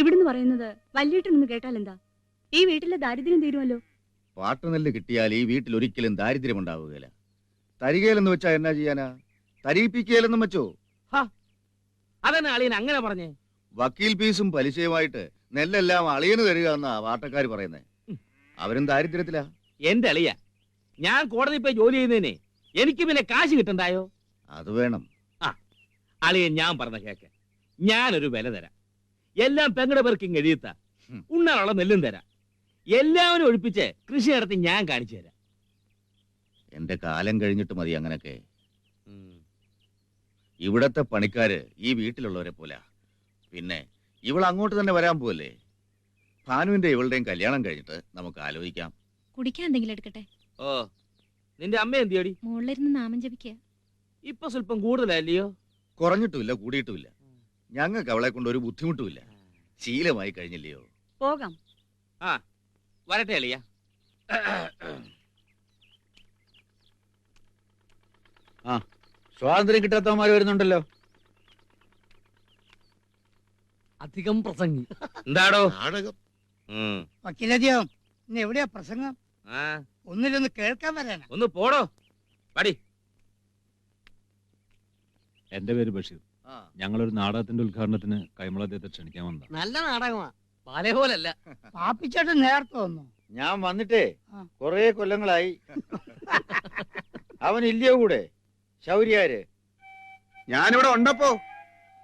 ഇവിടുന്ന് പറയുന്നത് വല്യേട്ടനൊന്ന് കേട്ടാൽ എന്താ? ഈ വീട്ടിലെ ദാരിദ്ര്യം തീരുമല്ലോ. പാട്ടുനെല്ല് കിട്ടിയാൽ ഈ വീട്ടിൽ ഒരിക്കലും ദാരിദ്ര്യം ഉണ്ടാവുകയില്ല. തരികയിലെന്ന് വെച്ചാ എന്നാ ചെയ്യാനാ? തരിപ്പിക്കയിലെന്നും വെച്ചോ? അതെന്നെ അളിയൻ അങ്ങനെ പറഞ്ഞേ? വക്കീൽ ഫീസും പലിശയുമായിട്ട് നെല്ലെല്ലാം അളിയന് തരിക എന്നാ വാട്ടക്കാർ പറയുന്നേ. അവരും ദാരിദ്ര്യത്തിലാ. എന്റെ അളിയ, ഞാൻ കോടതി പോയി ജോലി ചെയ്യുന്നതിനെ എനിക്ക് പിന്നെ കാശ് കിട്ടണ്ടായോ? അത് വേണം. അളിയൻ ഞാൻ പറഞ്ഞ കേക്ക്, ഞാനൊരു വില തരാം. എല്ലാം പെങ്ങടെ പേർക്ക് എഴുതിത്ത ഉണ്ണാനുള്ള നെല്ലും തരാം. എല്ലാവരും ഒഴിപ്പിച്ച് കൃഷി നടത്തി ഞാൻ കാണിച്ചു തരാം. എന്റെ കാലം കഴിഞ്ഞിട്ട് മതി അങ്ങനൊക്കെ. ഇവിടത്തെ പണിക്കാര് ഈ വീട്ടിലുള്ളവരെ പോലെ. പിന്നെ ഇവൾ അങ്ങോട്ട് തന്നെ വരാൻ പോവല്ലേ. ഭാനുവിന്റെ ഇവളുടെയും കല്യാണം കഴിഞ്ഞിട്ട് നമുക്ക് ആലോചിക്കാം. കുടിക്കാൻ എന്തെങ്കിലും എടുക്കട്ടെ? ഓ, നിന്റെ അമ്മ എന്തിയടി? മുകളിലിരുന്ന് നാമം ജപിക്കുക. ഇപ്പൊ സ്വല്പം കൂടുതലല്ലയോ? കുറഞ്ഞിട്ടുമില്ല കൂടിയിട്ടുമില്ല. ഞങ്ങൾക്ക് അവളെ കൊണ്ട് ഒരു ബുദ്ധിമുട്ടുമില്ല. ശീലമായി കഴിഞ്ഞില്ലയോ? പോകാം. വരട്ടെ അളിയ. സ്വാതന്ത്ര്യം കിട്ടാത്തവന്മാര് വരുന്നുണ്ടല്ലോ. അധികം പ്രസംഗി. എന്താടോ നാടകം? വക്കീലതിയോ ഇന്ന് എവിടെയാ പ്രസംഗം? ഒന്നിലൊന്ന് കേൾക്കാൻ വരാനാ. ഒന്ന് പോടോ പടി. എന്റെ പേര് ബഷീർ. ഞങ്ങളൊരു നാടകത്തിന്റെ ഉദ്ഘാടനത്തിന് കൈമളദ്ദേഹത്തെ ക്ഷണിക്കാൻ വന്നതാ. നല്ല നാടകമാ, ബാലെ പോലല്ല. പാപ്പിച്ചേട്ടൻ നേരത്തെ വന്നു. ഞാൻ വന്നിട്ടേ കൊറേ കൊല്ലങ്ങളായി. അവൻ ഇല്ലയോ കൂടെ? ശൗര്യാര് ഞാനിവിടെ ഉണ്ടപ്പോ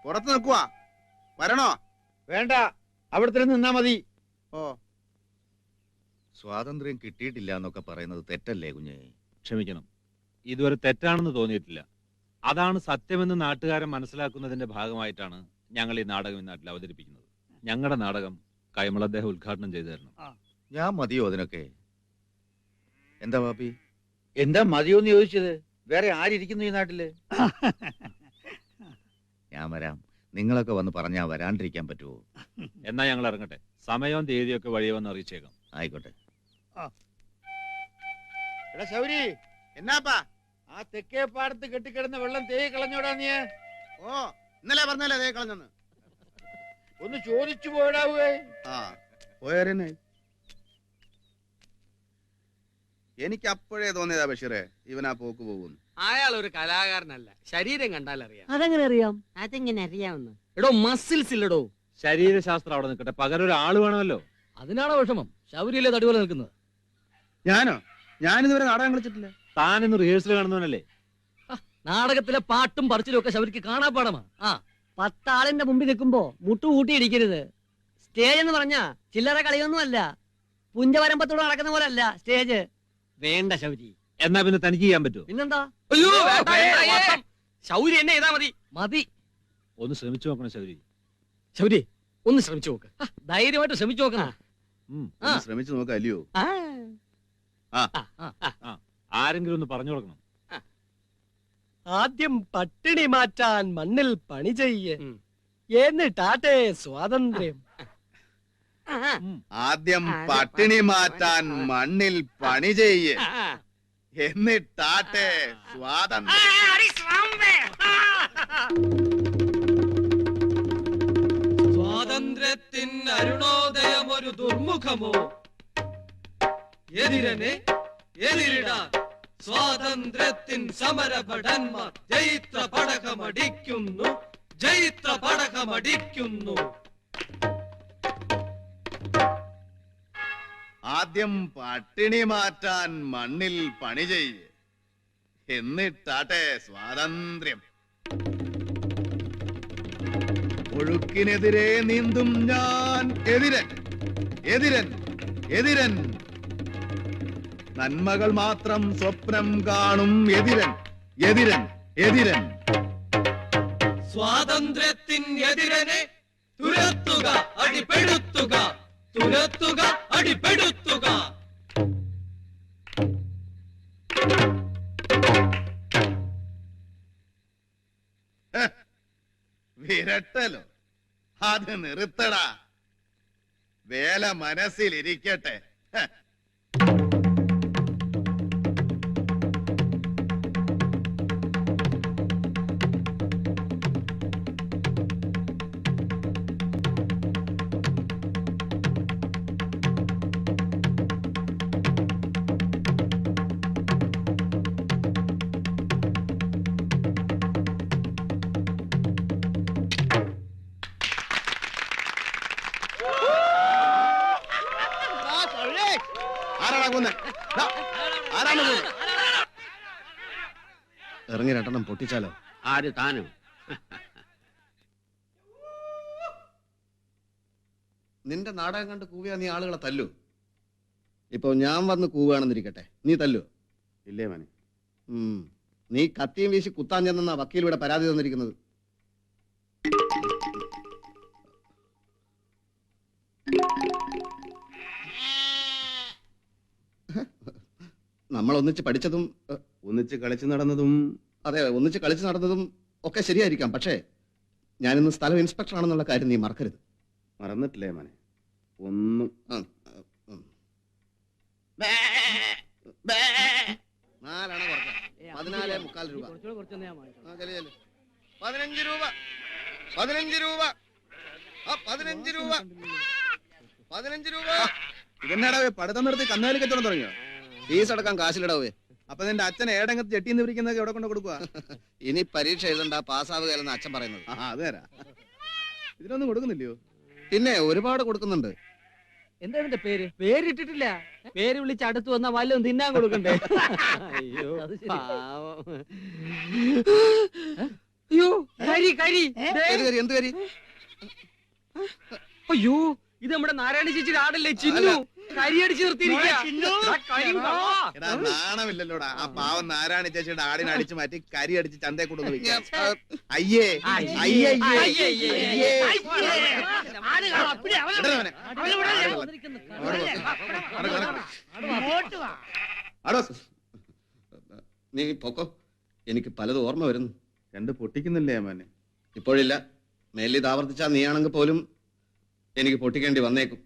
പുറത്ത് നിൽക്കുവാ. വരണോ? വേണ്ട, അവിടെ നിന്നാ മതി. ഓ, സ്വാതന്ത്ര്യം കിട്ടിയിട്ടില്ല എന്നൊക്കെ പറയുന്നത് തെറ്റല്ലേ കുഞ്ഞേ? ക്ഷമിക്കണം, ഇതുവരെ തെറ്റാണെന്ന് തോന്നിയിട്ടില്ല. അതാണ് സത്യമെന്ന് നാട്ടുകാരൻ മനസ്സിലാക്കുന്നതിന്റെ ഭാഗമായിട്ടാണ് ഞങ്ങൾ ഈ നാടകം ഈ നാട്ടിൽ അവതരിപ്പിക്കുന്നത്. ഞങ്ങളുടെ നാടകം കൈമളദ്ദേഹം ഉദ്ഘാടനം ചെയ്തു തരണം. ഞാൻ മതിയോ അതിനൊക്കെ? എന്താ പാപ്പി? എന്താ മതിയോന്ന് ചോദിച്ചത്? വേറെ ആരിയ്ക്കുന്നു ഈ നാട്ടില്? ഞാൻ വരാം. നിങ്ങളൊക്കെ വന്ന് പറഞ്ഞാ വരാണ്ടിരിക്കാൻ പറ്റുമോ? എന്നാ ഞങ്ങൾ ഇറങ്ങട്ടെ. സമയവും തീയതിയൊക്കെ വഴിയെ വന്ന് അറിയിച്ചേക്കാം. ആയിക്കോട്ടെ. എടാ ശൗരി, എന്നാപ്പാ? ആ തെക്കേ പാടത്ത് കെട്ടിക്കിടന്ന വെള്ളം തേയി കളഞ്ഞോടാ നീ? ഓ, ഇന്നലെ പറഞ്ഞല്ലേ അതേ കളഞ്ഞെന്ന്. ഒന്ന് ചോദിച്ചു പോയിടാവേ. പോയാരെന്നെ? എനിക്ക് അപ്പോഴേ തോന്നിയതാ ബഷീറെ, ഇവനാ പോക്ക് പോകുന്നു. അയാൾ ഒരു കലാകാരനല്ല, ശരീരം കണ്ടാൽ അറിയാം. അതെങ്ങനെ അറിയാം? അതെങ്ങനെ അറിയാമെന്ന്? എടോ മസിൽസ് ഇല്ലടോ. ശരീരശാസ്ത്രം അവിടെ നിൽക്കട്ടെ, പകരം ഒരാള് വേണമല്ലോ. അതിനാണോ വിഷമം? ശൗര്യയിലെ തടിപോലെ നിൽക്കുന്നത്. ഞാനോ? ഞാനിതുവരെ നാടകം കളിച്ചിട്ടില്ല. താനിന്ന് റിഹേഴ്സൽ കാണുന്നവനല്ലേ? നാടകത്തിലെ പാട്ടും പറച്ചിലും ഒക്കെ ശൗര്യക്ക് കാണാപ്പാടമാ. 10 ആളിന്റെ മുമ്പിൽ നിൽക്കുമ്പോ മുട്ടുകൂട്ടി ഇടിക്കരുത്. സ്റ്റേജ് എന്ന് പറഞ്ഞാ ചില്ലറ കളിയൊന്നുമല്ല. പുഞ്ചവരമ്പത്തോടെ നടക്കുന്ന പോലെ അല്ല സ്റ്റേജ്. വേണ്ട ശൗരി. എന്നാ പിന്നെ തനിക്ക് ചെയ്യാൻ പറ്റുമോ? പിന്നെന്താ? ശൗര്യ എന്നെ ചെയ്താ മതി. മതി. ഒന്ന് ശ്രമിച്ചു നോക്കണം ശൗരി. ശൗര്യ ഒന്ന് ശ്രമിച്ചു നോക്ക്. ധൈര്യമായിട്ട് ശ്രമിച്ചു നോക്കണം. ശ്രമിച്ചു നോക്കാം അല്ലയോ? ആരെങ്കിലും ഒന്ന് പറഞ്ഞു കൊടുക്കണം. ആദ്യം പട്ടിണി മാറ്റാൻ മണ്ണിൽ പണി ചെയ്യ്, എന്നിട്ടാട്ടെ സ്വാതന്ത്ര്യം. ആദ്യം പട്ടിണി മാറ്റാൻ മണ്ണിൽ പണി ചെയ്യ്, എന്നിട്ടാട്ടെ സ്വാതന്ത്ര്യം. സ്വാതന്ത്ര്യത്തിൻ അരുണോദയം ഒരു ദുർമുഖമോ? എതിരനെ എതിരിടാൻ സ്വാതന്ത്ര്യത്തിൻ സമരഭടന്മാർ ജൈത്ര പടകമടിക്കുന്നു, ജൈത്ര പടകമടിക്കുന്നു. ആദ്യം പട്ടിണി മാറ്റാൻ മണ്ണിൽ പണി ചെയ്യ്, എന്നിട്ടാട്ടെ സ്വാതന്ത്ര്യം. ഒഴുക്കിനെതിരെ നീന്തും ഞാൻ എതിരൻ, എതിരൻ, എതിരൻ. നന്മകൾ മാത്രം സ്വപ്നം കാണും എതിരൻ, എതിരൻ, എതിരൻ. സ്വാതന്ത്ര്യത്തിൻ എതിരനെ തുരത്തുക, അടിപെടുത്തുക, തുരത്തുക, അടിപെടുത്തുക. വിരട്ടലോ? അത് നിർത്തടാ. വേല മനസ്സിലിരിക്കട്ടെ. ഇറങ്ങി രണ്ടെണ്ണം പൊട്ടിച്ചാലോ? ആര് താനോ? നിന്റെ നാടകം കണ്ട് കൂവിയാ നീ ആളുകളെ തല്ലു? ഇപ്പൊ ഞാൻ വന്ന് കൂവുകയാണെന്നിരിക്കട്ടെ, നീ തല്ലു? ഇല്ലേ മോനെ. നീ കത്തിയും വീശി കുത്താൻ ചെന്ന വക്കീൽ ഇവിടെ പരാതി തന്നിരിക്കുന്നത്. നമ്മൾ ഒന്നിച്ച് പഠിച്ചതും ഒന്നിച്ച് കളിച്ചു നടന്നതും. അതെ, ഒന്നിച്ച് കളിച്ചു നടന്നതും ഒക്കെ ശരിയായിരിക്കാം. പക്ഷേ ഞാനിന്ന് സ്ഥലം ഇൻസ്പെക്ടർ ആണെന്നുള്ള കാര്യം നീ മറക്കരുത്. മറന്നിട്ടില്ലേ മോനെ? ഒന്നും. 14.25 രൂപ. 15 രൂപ 15 രൂപ 15 രൂപ 15 രൂപ. ഇതെന്നാടാവേ പഠിത്തം നിർത്തി കന്നാലി കച്ചവടം തുടങ്ങിയോ? ഫീസ് അടക്കാൻ കാശിലിടാവേ. അപ്പൊ നിന്റെ അച്ഛൻ ഏടങ്ങത്ത് ചെട്ടിന്ന് പിരിക്കുന്നതൊക്കെ എവിടെ കൊണ്ട് കൊടുക്കുക? ഇനി പരീക്ഷ എഴുതണ്ട, പാസ്സാവുകയല്ലെന്ന് അച്ഛൻ പറയുന്നത്. അത് തരാ. ഇതിനൊന്നും കൊടുക്കുന്നില്ലയോ? പിന്നെ ഒരുപാട് കൊടുക്കുന്നുണ്ട്. എന്താ ഇതിന്റെ പേര്? പേരിട്ടിട്ടില്ല. പേര് വിളിച്ച് അടുത്ത് വന്നാ വല്ലതും തിന്നാൻ കൊടുക്കണ്ടേ? അയ്യോ പാവം. അയ്യോ കരി കരി. എന്ത് കരി? എന്ത് കരി? അയ്യോ ഇത് നമ്മുടെ നാരായണ ചേച്ചിയുടെ ആടല്ലേ ചിന്നു. കരിയടിച്ച് നാണമില്ലല്ലോടാ. ആ പാവം നാരായണ ചേച്ചിയുടെ ആടിനെ അടിച്ചു മാറ്റി കരി അടിച്ച് ചന്തയെ കൊണ്ടുവന്ന് വെക്കാം. അയ്യേ അയ്യേ നീ പൊക്കോ, എനിക്ക് പലതും ഓർമ്മ വരുന്നു. രണ്ട് പൊട്ടിക്കുന്നില്ലേ മോനെ? ഇപ്പോഴില്ല, മേലിത് ആവർത്തിച്ചാ നീയാണെങ്കിൽ പോലും എനിക്ക് പൊട്ടിക്കേണ്ടി വന്നേക്കും.